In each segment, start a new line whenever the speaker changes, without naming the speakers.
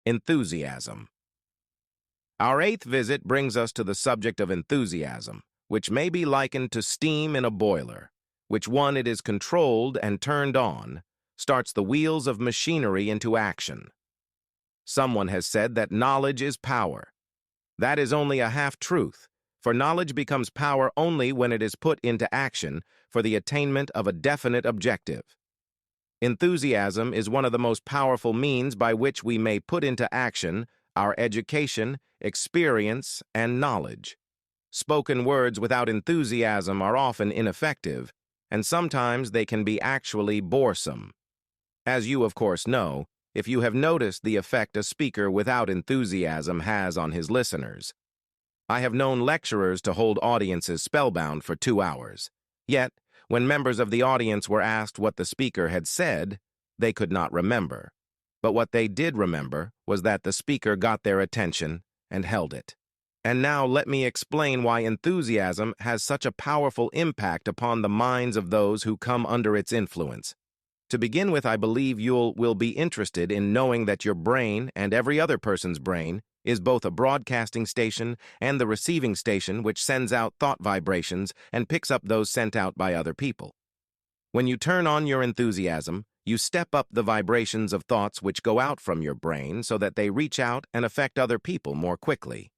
Enthusiasm. Our eighth visit brings us to the subject of enthusiasm, which may be likened to steam in a boiler, which when it is controlled and turned on, starts the wheels of machinery into action. Someone has said that knowledge is power. That is only a half-truth, for knowledge becomes power only when it is put into action for the attainment of a definite objective. Enthusiasm is one of the most powerful means by which we may put into action our education, experience, and knowledge. Spoken words without enthusiasm are often ineffective, and sometimes they can be actually boresome. As you, of course, know, if you have noticed the effect a speaker without enthusiasm has on his listeners. I have known lecturers to hold audiences spellbound for 2 hours. Yet, when members of the audience were asked what the speaker had said, they could not remember. But what they did remember was that the speaker got their attention and held it. And now let me explain why enthusiasm has such a powerful impact upon the minds of those who come under its influence. To begin with, I believe you will be interested in knowing that your brain and every other person's brain is both a broadcasting station and the receiving station which sends out thought vibrations and picks up those sent out by other people. When you turn on your enthusiasm, you step up the vibrations of thoughts which go out from your brain so that they reach out and affect other people more quickly.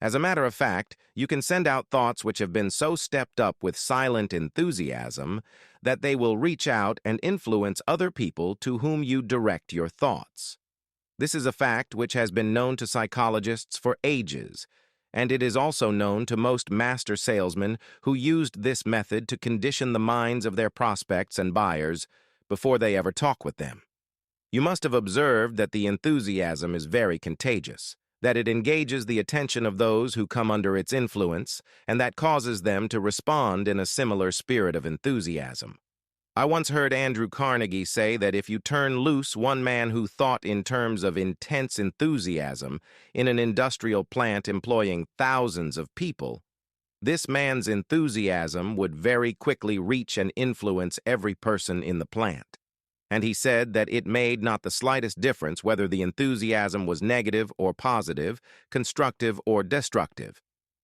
As a matter of fact, you can send out thoughts which have been so stepped up with silent enthusiasm that they will reach out and influence other people to whom you direct your thoughts. This is a fact which has been known to psychologists for ages, and it is also known to most master salesmen who used this method to condition the minds of their prospects and buyers before they ever talk with them. You must have observed that the enthusiasm is very contagious, that it engages the attention of those who come under its influence, and that causes them to respond in a similar spirit of enthusiasm. I once heard Andrew Carnegie say that if you turn loose one man who thought in terms of intense enthusiasm in an industrial plant employing thousands of people, this man's enthusiasm would very quickly reach and influence every person in the plant. And he said that it made not the slightest difference whether the enthusiasm was negative or positive, constructive or destructive.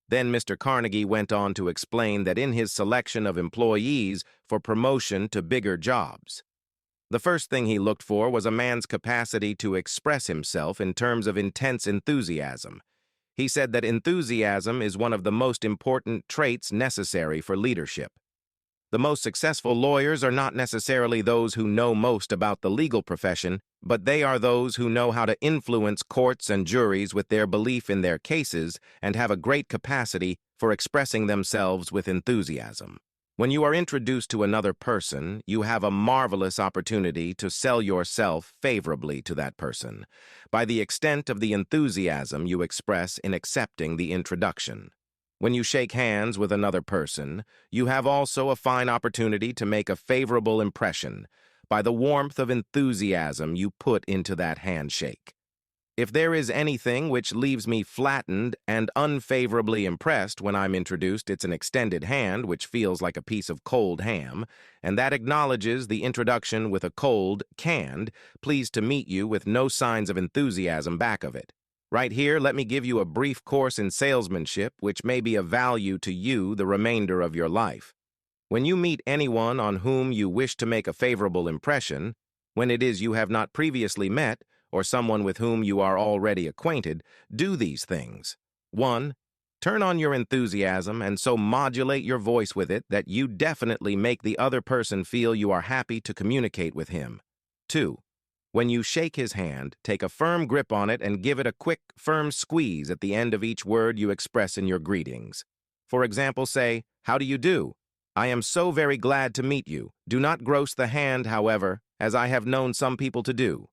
Then Mr. Carnegie went on to explain that in his selection of employees for promotion to bigger jobs, the first thing he looked for was a man's capacity to express himself in terms of intense enthusiasm. He said that enthusiasm is one of the most important traits necessary for leadership. The most successful lawyers are not necessarily those who know most about the legal profession, but they are those who know how to influence courts and juries with their belief in their cases and have a great capacity for expressing themselves with enthusiasm. When you are introduced to another person, you have a marvelous opportunity to sell yourself favorably to that person by the extent of the enthusiasm you express in accepting the introduction. When you shake hands with another person, you have also a fine opportunity to make a favorable impression by the warmth of enthusiasm you put into that handshake. If there is anything which leaves me flattened and unfavorably impressed when I'm introduced, it's an extended hand which feels like a piece of cold ham, and that acknowledges the introduction with a cold, canned, pleased to meet you with no signs of enthusiasm back of it. Right here, let me give you a brief course in salesmanship which may be of value to you the remainder of your life. When you meet anyone on whom you wish to make a favorable impression, when it is you have not previously met, or someone with whom you are already acquainted, do these things. 1. Turn on your enthusiasm and so modulate your voice with it that you definitely make the other person feel you are happy to communicate with him. 2. When you shake his hand, take a firm grip on it and give it a quick, firm squeeze at the end of each word you express in your greetings. For example, say, "How do you do? I am so very glad to meet you." Do not gross the hand, however, as I have known some people to do.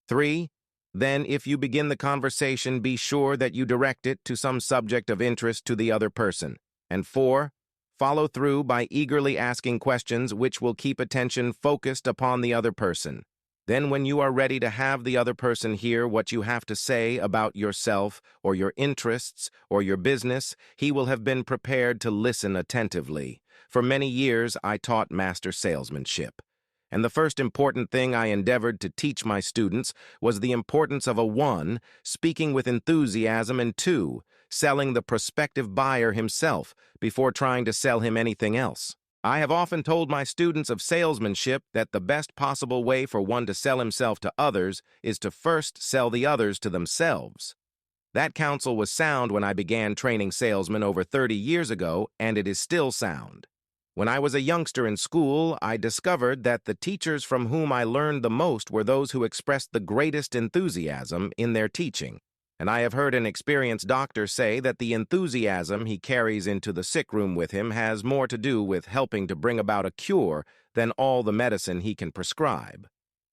3. Then, if you begin the conversation, be sure that you direct it to some subject of interest to the other person. And 4. Follow through by eagerly asking questions which will keep attention focused upon the other person. Then when you are ready to have the other person hear what you have to say about yourself or your interests or your business, he will have been prepared to listen attentively. For many years, I taught master salesmanship. And the first important thing I endeavored to teach my students was the importance of 1, speaking with enthusiasm, and 2, selling the prospective buyer himself before trying to sell him anything else. I have often told my students of salesmanship that the best possible way for one to sell himself to others is to first sell the others to themselves. That counsel was sound when I began training salesmen over 30 years ago, and it is still sound. When I was a youngster in school, I discovered that the teachers from whom I learned the most were those who expressed the greatest enthusiasm in their teaching. And I have heard an experienced doctor say that the enthusiasm he carries into the sick room with him has more to do with helping to bring about a cure than all the medicine he can prescribe.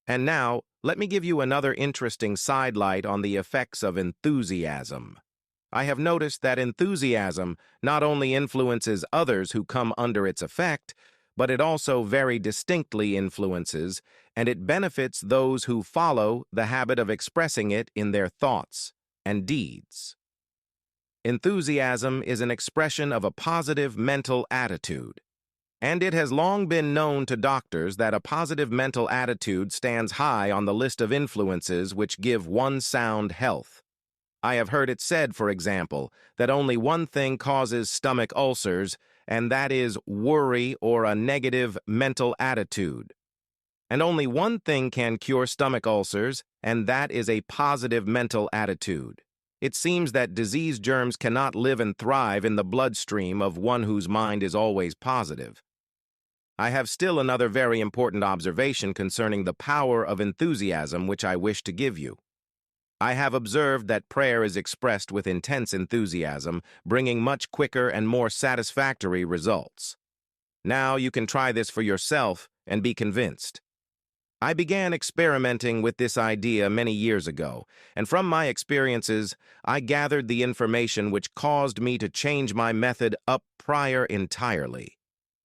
And now, let me give you another interesting sidelight on the effects of enthusiasm. I have noticed that enthusiasm not only influences others who come under its effect, but it also very distinctly influences, and it benefits those who follow the habit of expressing it in their thoughts and deeds. Enthusiasm is an expression of a positive mental attitude, and it has long been known to doctors that a positive mental attitude stands high on the list of influences which give one sound health. I have heard it said, for example, that only one thing causes stomach ulcers, and that is worry or a negative mental attitude. And only one thing can cure stomach ulcers, and that is a positive mental attitude. It seems that disease germs cannot live and thrive in the bloodstream of one whose mind is always positive. I have still another very important observation concerning the power of enthusiasm which I wish to give you. I have observed that prayer is expressed with intense enthusiasm, bringing much quicker and more satisfactory results. Now you can try this for yourself and be convinced. I began experimenting with this idea many years ago, and from my experiences, I gathered the information which caused me to change my method up prior entirely.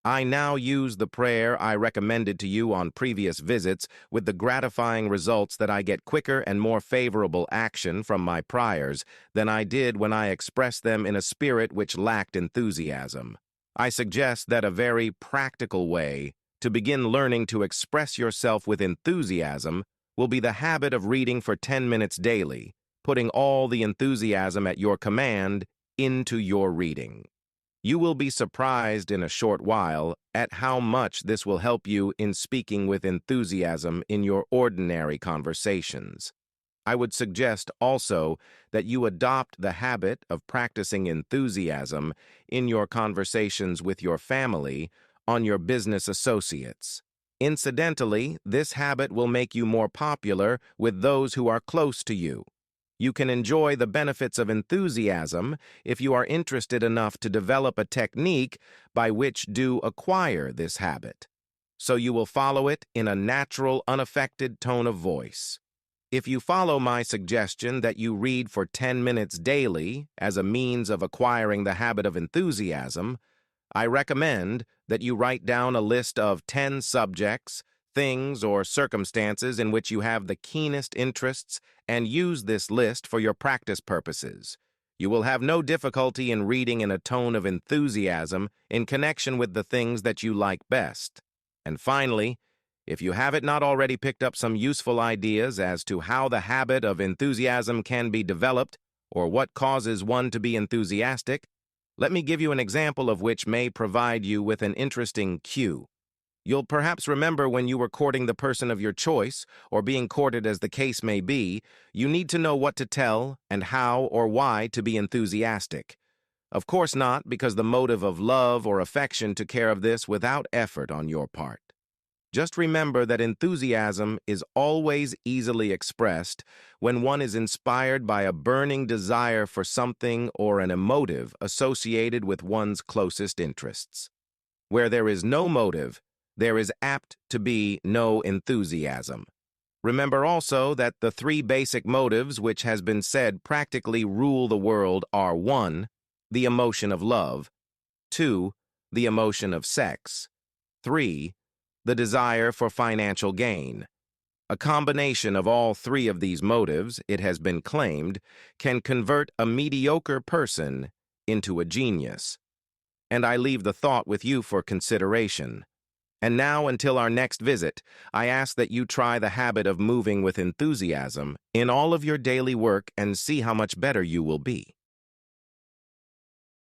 I now use the prayer I recommended to you on previous visits with the gratifying results that I get quicker and more favorable action from my priors than I did when I expressed them in a spirit which lacked enthusiasm. I suggest that a very practical way to begin learning to express yourself with enthusiasm will be the habit of reading for 10 minutes daily, putting all the enthusiasm at your command into your reading. You will be surprised in a short while at how much this will help you in speaking with enthusiasm in your ordinary conversations. I would suggest also that you adopt the habit of practicing enthusiasm in your conversations with your family, on your business associates. Incidentally, this habit will make you more popular with those who are close to you. You can enjoy the benefits of enthusiasm if you are interested enough to develop a technique by which to acquire this habit. So you will follow it in a natural, unaffected tone of voice. If you follow my suggestion that you read for 10 minutes daily as a means of acquiring the habit of enthusiasm, I recommend that you write down a list of 10 subjects, things, or circumstances in which you have the keenest interests and use this list for your practice purposes. You will have no difficulty in reading in a tone of enthusiasm in connection with the things that you like best. And finally, if you have not already picked up some useful ideas as to how the habit of enthusiasm can be developed or what causes one to be enthusiastic, let me give you an example of which may provide you with an interesting cue. You'll perhaps remember when you were courting the person of your choice, or being courted as the case may be, you need to know what to tell and how or why to be enthusiastic. Of course not, because the motive of love or affection took care of this without effort on your part. Just remember that enthusiasm is always easily expressed when one is inspired by a burning desire for something or an emotive associated with one's closest interests. Where there is no motive, there is apt to be no enthusiasm. Remember also that the 3 basic motives which has been said practically rule the world are 1, the emotion of love, 2, the emotion of sex, 3, the desire for financial gain. A combination of all 3 of these motives, it has been claimed, can convert a mediocre person into a genius. And I leave the thought with you for consideration. And now, until our next visit, I ask that you try the habit of moving with enthusiasm in all of your daily work and see how much better you will be.